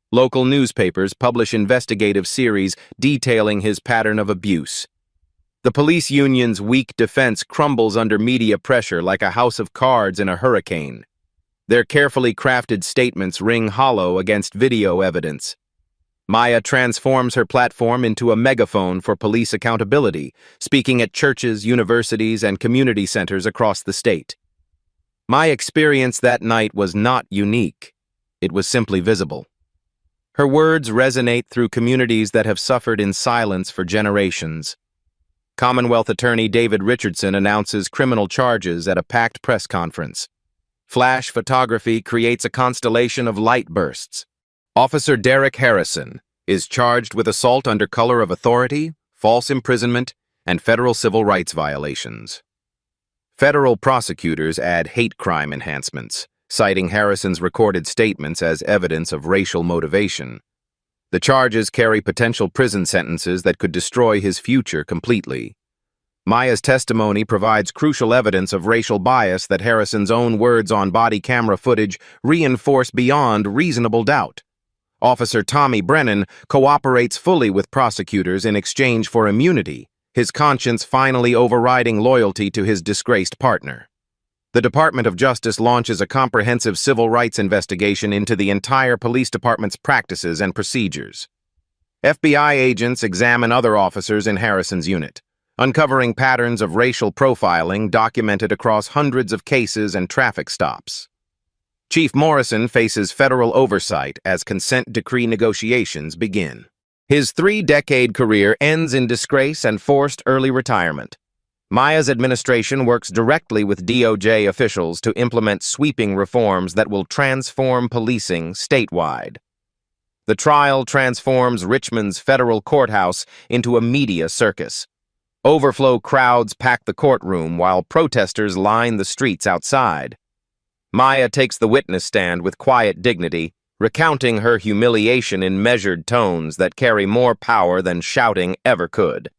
Local newspapers publish investigative series detailing his pattern of abuse. The police union's weak defense crumbles under media pressure like a house of cards in a hurricane. Their carefully crafted statements ring hollow against video evidence. Maya transforms her platform into a megaphone for police accountability, speaking at churches, universities, and community centers across the state. My experience that night was not unique. It was simply visible. Her words resonate through communities that have suffered in silence for generations. Commonwealth Attorney David Richardson announces criminal charges at a packed press conference. Flash photography creates a constellation of light bursts. Officer Derek Harrison is charged with assault under color of authority, false imprisonment, and federal civil rights violations. Federal prosecutors add hate crime enhancements, citing Harrison's recorded statements as evidence of racial motivation. The charges carry potential prison sentences that could destroy his future completely. Maya's testimony provides crucial evidence of racial bias that Harrison's own words on body camera footage reinforce beyond reasonable doubt. Officer Tommy Brennan cooperates fully with prosecutors in exchange for immunity, his conscience finally overriding loyalty to his disgraced partner. The Department of Justice launches a comprehensive civil rights investigation into the entire police department's practices and procedures. FBI agents examine other officers in Harrison's unit, uncovering patterns of racial profiling documented across hundreds of cases and traffic stops. Chief Morrison faces federal oversight as consent decree negotiations begin. His 3-decade career ends in disgrace and forced early retirement. Maya's administration works directly with DOJ officials to implement sweeping reforms that will transform policing statewide. The trial transforms Richmond's federal courthouse into a media circus. Overflow crowds pack the courtroom while protesters line the streets outside. Maya takes the witness stand with quiet dignity, recounting her humiliation in measured tones that carry more power than shouting ever could.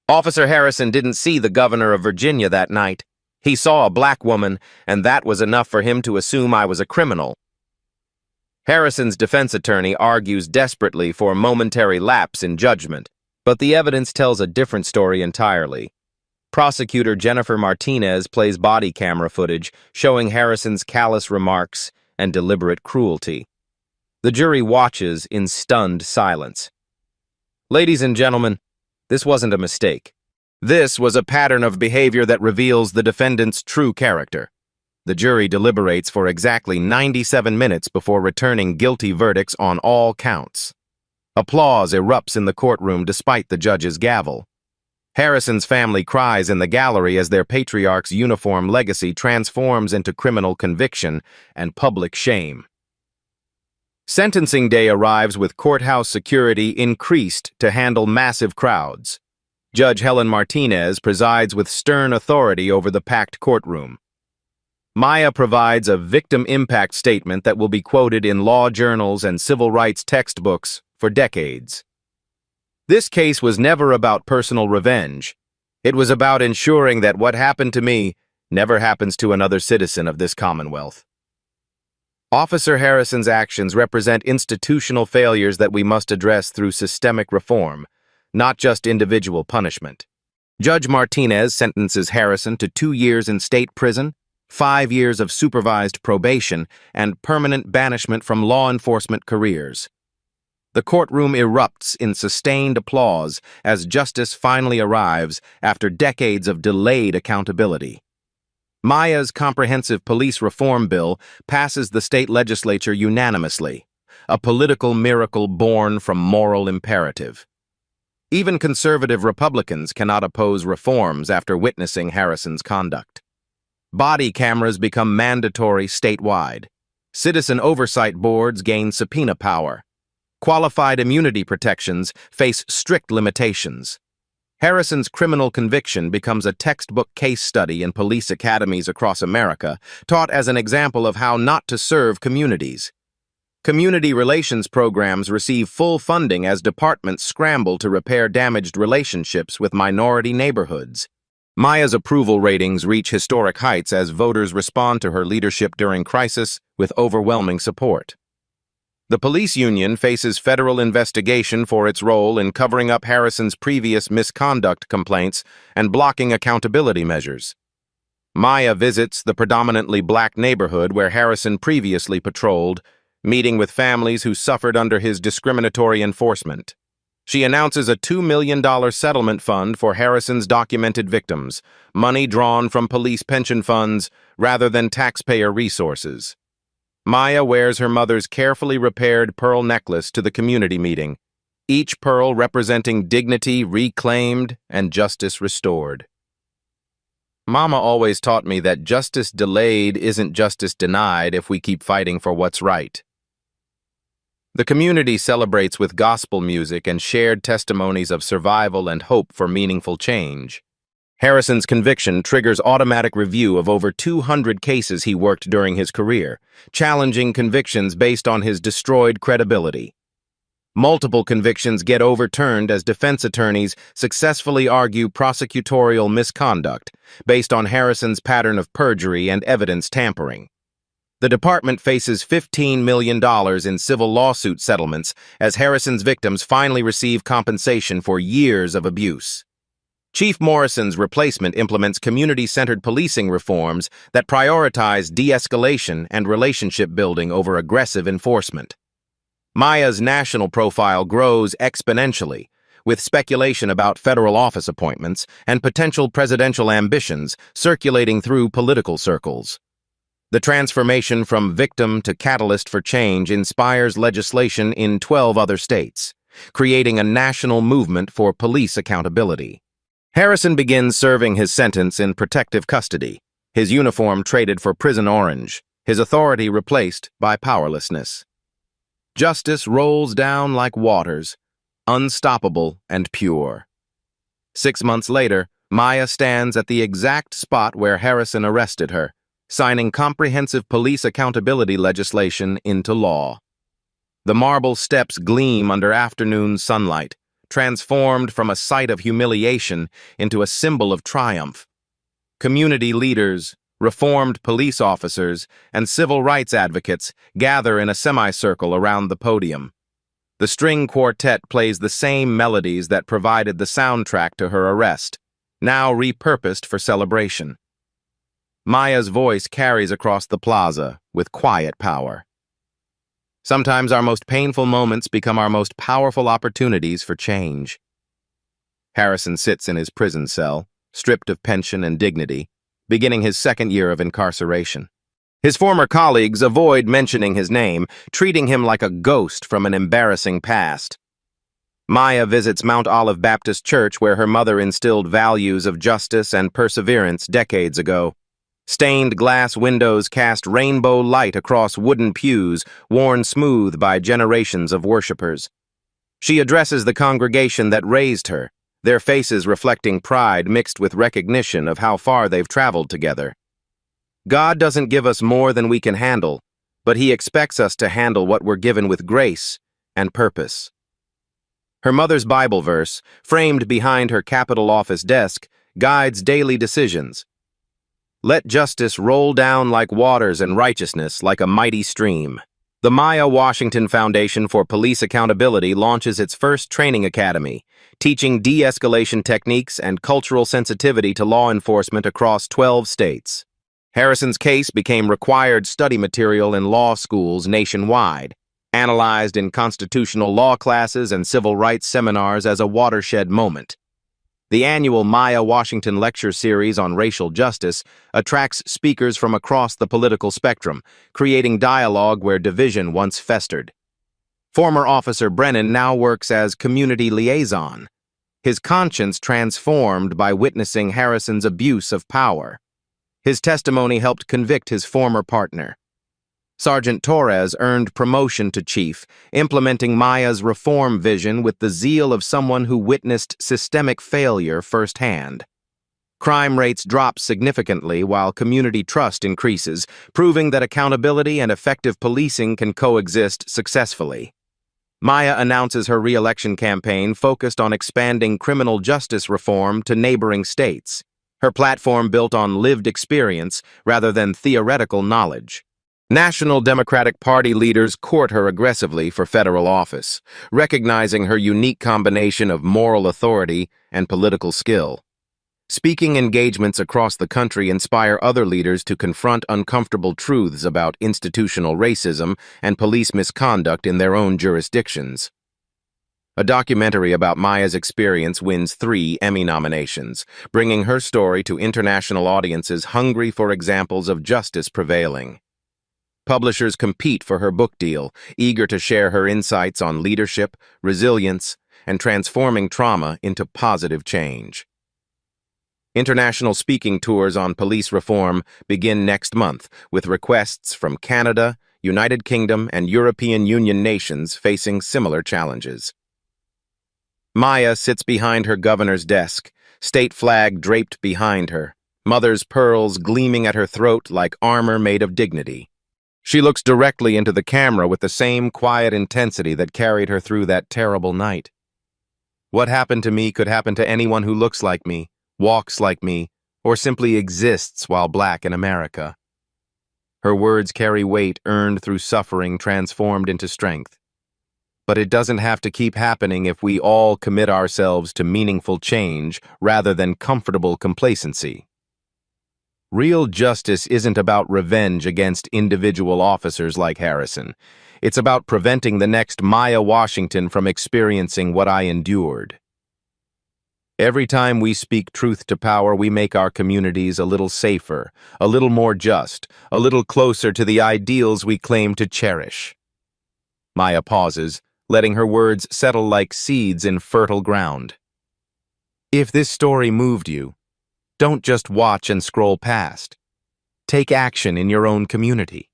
Officer Harrison didn't see the governor of Virginia that night. He saw a black woman, and that was enough for him to assume I was a criminal. Harrison's defense attorney argues desperately for a momentary lapse in judgment, but the evidence tells a different story entirely. Prosecutor Jennifer Martinez plays body camera footage showing Harrison's callous remarks and deliberate cruelty. The jury watches in stunned silence. Ladies and gentlemen, this wasn't a mistake. This was a pattern of behavior that reveals the defendant's true character. The jury deliberates for exactly 97 minutes before returning guilty verdicts on all counts. Applause erupts in the courtroom despite the judge's gavel. Harrison's family cries in the gallery as their patriarch's uniform legacy transforms into criminal conviction and public shame. Sentencing day arrives with courthouse security increased to handle massive crowds. Judge Helen Martinez presides with stern authority over the packed courtroom. Maya provides a victim impact statement that will be quoted in law journals and civil rights textbooks for decades. This case was never about personal revenge. It was about ensuring that what happened to me never happens to another citizen of this Commonwealth. Officer Harrison's actions represent institutional failures that we must address through systemic reform, not just individual punishment. Judge Martinez sentences Harrison to 2 years in state prison, 5 years of supervised probation, and permanent banishment from law enforcement careers. The courtroom erupts in sustained applause as justice finally arrives after decades of delayed accountability. Maya's comprehensive police reform bill passes the state legislature unanimously, a political miracle born from moral imperative. Even conservative Republicans cannot oppose reforms after witnessing Harrison's conduct. Body cameras become mandatory statewide. Citizen oversight boards gain subpoena power. Qualified immunity protections face strict limitations. Harrison's criminal conviction becomes a textbook case study in police academies across America, taught as an example of how not to serve communities. Community relations programs receive full funding as departments scramble to repair damaged relationships with minority neighborhoods. Maya's approval ratings reach historic heights as voters respond to her leadership during crisis with overwhelming support. The police union faces federal investigation for its role in covering up Harrison's previous misconduct complaints and blocking accountability measures. Maya visits the predominantly black neighborhood where Harrison previously patrolled, meeting with families who suffered under his discriminatory enforcement. She announces a $2 million settlement fund for Harrison's documented victims, money drawn from police pension funds rather than taxpayer resources. Maya wears her mother's carefully repaired pearl necklace to the community meeting, each pearl representing dignity reclaimed and justice restored. Mama always taught me that justice delayed isn't justice denied if we keep fighting for what's right. The community celebrates with gospel music and shared testimonies of survival and hope for meaningful change. Harrison's conviction triggers automatic review of over 200 cases he worked during his career, challenging convictions based on his destroyed credibility. Multiple convictions get overturned as defense attorneys successfully argue prosecutorial misconduct based on Harrison's pattern of perjury and evidence tampering. The department faces $15 million in civil lawsuit settlements as Harrison's victims finally receive compensation for years of abuse. Chief Morrison's replacement implements community-centered policing reforms that prioritize de-escalation and relationship building over aggressive enforcement. Maya's national profile grows exponentially, with speculation about federal office appointments and potential presidential ambitions circulating through political circles. The transformation from victim to catalyst for change inspires legislation in 12 other states, creating a national movement for police accountability. Harrison begins serving his sentence in protective custody, his uniform traded for prison orange, his authority replaced by powerlessness. Justice rolls down like waters, unstoppable and pure. 6 months later, Maya stands at the exact spot where Harrison arrested her, signing comprehensive police accountability legislation into law. The marble steps gleam under afternoon sunlight, transformed from a site of humiliation into a symbol of triumph. Community leaders, reformed police officers, and civil rights advocates gather in a semicircle around the podium. The string quartet plays the same melodies that provided the soundtrack to her arrest, now repurposed for celebration. Maya's voice carries across the plaza with quiet power. Sometimes our most painful moments become our most powerful opportunities for change. Harrison sits in his prison cell, stripped of pension and dignity, beginning his 2nd year of incarceration. His former colleagues avoid mentioning his name, treating him like a ghost from an embarrassing past. Maya visits Mount Olive Baptist Church, where her mother instilled values of justice and perseverance decades ago. Stained glass windows cast rainbow light across wooden pews worn smooth by generations of worshipers. She addresses the congregation that raised her, their faces reflecting pride mixed with recognition of how far they've traveled together. God doesn't give us more than we can handle, but He expects us to handle what we're given with grace and purpose. Her mother's Bible verse, framed behind her Capitol office desk, guides daily decisions. Let justice roll down like waters and righteousness like a mighty stream. The Maya Washington Foundation for Police Accountability launches its first training academy, teaching de-escalation techniques and cultural sensitivity to law enforcement across 12 states. Harrison's case became required study material in law schools nationwide, analyzed in constitutional law classes and civil rights seminars as a watershed moment. The annual Maya Washington Lecture Series on racial justice attracts speakers from across the political spectrum, creating dialogue where division once festered. Former Officer Brennan now works as community liaison, his conscience transformed by witnessing Harrison's abuse of power. His testimony helped convict his former partner. Sergeant Torres earned promotion to chief, implementing Maya's reform vision with the zeal of someone who witnessed systemic failure firsthand. Crime rates drop significantly while community trust increases, proving that accountability and effective policing can coexist successfully. Maya announces her re-election campaign focused on expanding criminal justice reform to neighboring states, her platform built on lived experience rather than theoretical knowledge. National Democratic Party leaders court her aggressively for federal office, recognizing her unique combination of moral authority and political skill. Speaking engagements across the country inspire other leaders to confront uncomfortable truths about institutional racism and police misconduct in their own jurisdictions. A documentary about Maya's experience wins 3 Emmy nominations, bringing her story to international audiences hungry for examples of justice prevailing. Publishers compete for her book deal, eager to share her insights on leadership, resilience, and transforming trauma into positive change. International speaking tours on police reform begin next month, with requests from Canada, United Kingdom, and European Union nations facing similar challenges. Maya sits behind her governor's desk, state flag draped behind her, mother's pearls gleaming at her throat like armor made of dignity. She looks directly into the camera with the same quiet intensity that carried her through that terrible night. What happened to me could happen to anyone who looks like me, walks like me, or simply exists while black in America. Her words carry weight earned through suffering transformed into strength. But it doesn't have to keep happening if we all commit ourselves to meaningful change rather than comfortable complacency. Real justice isn't about revenge against individual officers like Harrison. It's about preventing the next Maya Washington from experiencing what I endured. Every time we speak truth to power, we make our communities a little safer, a little more just, a little closer to the ideals we claim to cherish. Maya pauses, letting her words settle like seeds in fertile ground. If this story moved you, don't just watch and scroll past. Take action in your own community.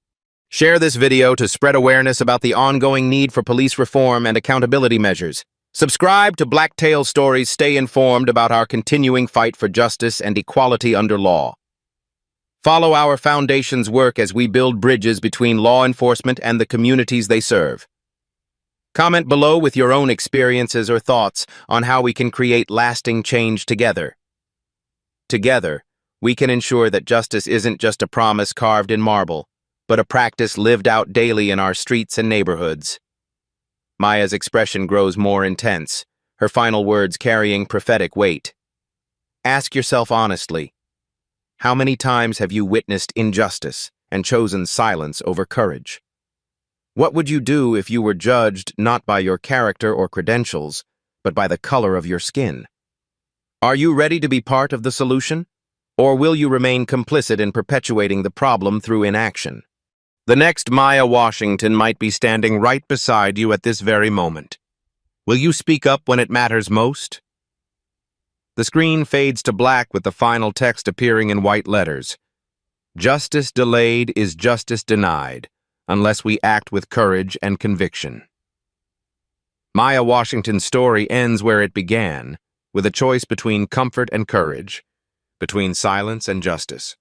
Share this video to spread awareness about the ongoing need for police reform and accountability measures. Subscribe to Blacktail Stories. Stay informed about our continuing fight for justice and equality under law. Follow our foundation's work as we build bridges between law enforcement and the communities they serve. Comment below with your own experiences or thoughts on how we can create lasting change together. Together, we can ensure that justice isn't just a promise carved in marble, but a practice lived out daily in our streets and neighborhoods. Maya's expression grows more intense, her final words carrying prophetic weight. Ask yourself honestly, how many times have you witnessed injustice and chosen silence over courage? What would you do if you were judged not by your character or credentials, but by the color of your skin? Are you ready to be part of the solution? Or will you remain complicit in perpetuating the problem through inaction? The next Maya Washington might be standing right beside you at this very moment. Will you speak up when it matters most? The screen fades to black with the final text appearing in white letters. Justice delayed is justice denied, unless we act with courage and conviction. Maya Washington's story ends where it began, with a choice between comfort and courage, between silence and justice.